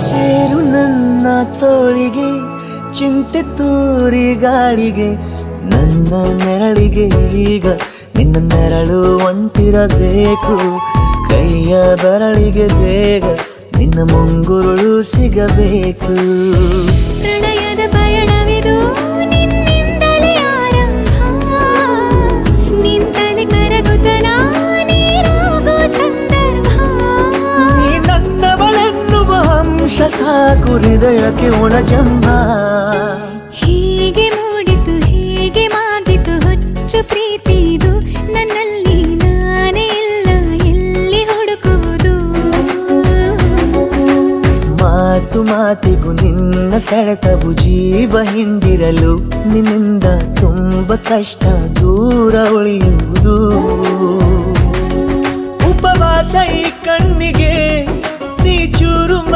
ಸೇರು ನನ್ನ ತೋಳಿಗೆ ಚಿಂತೆ ತೂರಿ ಗಾಳಿಗೆ ನನ್ನ ನೆರಳಿಗೆ ಈಗ ನಿನ್ನ ನೆರಳು ಒಂಟಿರಬೇಕು ಕೈಯ ಬೆರಳಿಗೆ ಬೇಗ ನಿನ್ನ ಮುಂಗುರುಳು ಸಿಗಬೇಕು ಪ್ರಣಯದ ಪಯಣವಿದು ನಿನ್ನಿಂದಲೇ ಆರಂಭ ನಿಂತಲೇ ಕರಗುತ್ತ ನೀರಾಗೋ ಸಂದರ್ಭ ನೀ ನನ್ನವಳೆನ್ನುವ ಅಂಶ ಸಾಕು ಹೃದಯಕ್ಕೆ ಒಣಜಂಬ ಹೀಗೆ ಮೂಡಿತು ಹೀಗೆ ಮಾಗಿತು ಹುಚ್ಚು ಪ್ರೀತಿದು ನನ್ನಲ್ಲಿ ನಾನೇ ಇಲ್ಲ ಎಲ್ಲಿ ಹುಡುಕುವುದು ಮಾತು ಮಾತಿಗೂ ನಿನ್ನ ಸೆಳೆತವು ಜೀವ ಹಿಂದಿರಲು ನಿನ್ನಿಂದ ತುಂಬ ಕಷ್ಟ ದೂರ ಉಳಿಯುವುದು ಉಪವಾಸ ಈ ಕಣ್ಣಿಗೆ ನೀ ಚೂರು